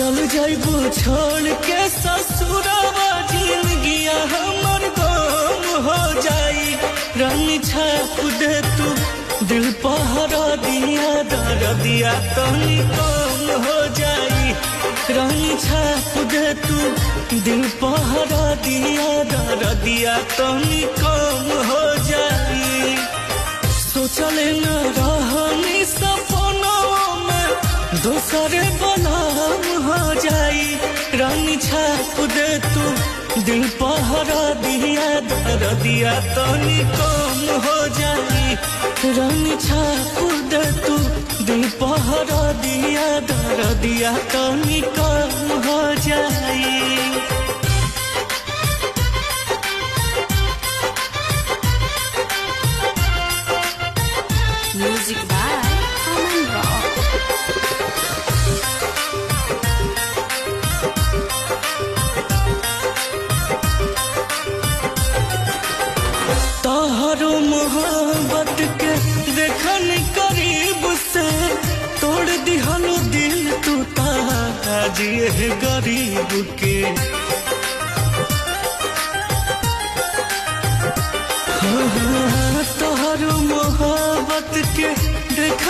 चल जाइबू छोड़ के ससुरवा जिंदगिया हमर गम हो जाई। रानी छाप दे तू दिल पहरा दिया दर दिया तनी कम हो जाई। रानी छाप दे तू दिल पहरा दिया दर दिया तनी कम हो जाई। सोचले न रहनी सपनों में दूसरे बलाम हो जाई। रानी छाप दे तू दिल पहरा दिया दर दिया तनी कम हो जाई। रानी छाप दे तू दिल पहरा दिया दर दिया तनी कम हो जाई। Music by Aman Rock. तोहरो मोहब्बत के देखन करीब से तोड़ दिहलो दिल तू ताज ये गरीब के। तोहरो मोहब्बत के देख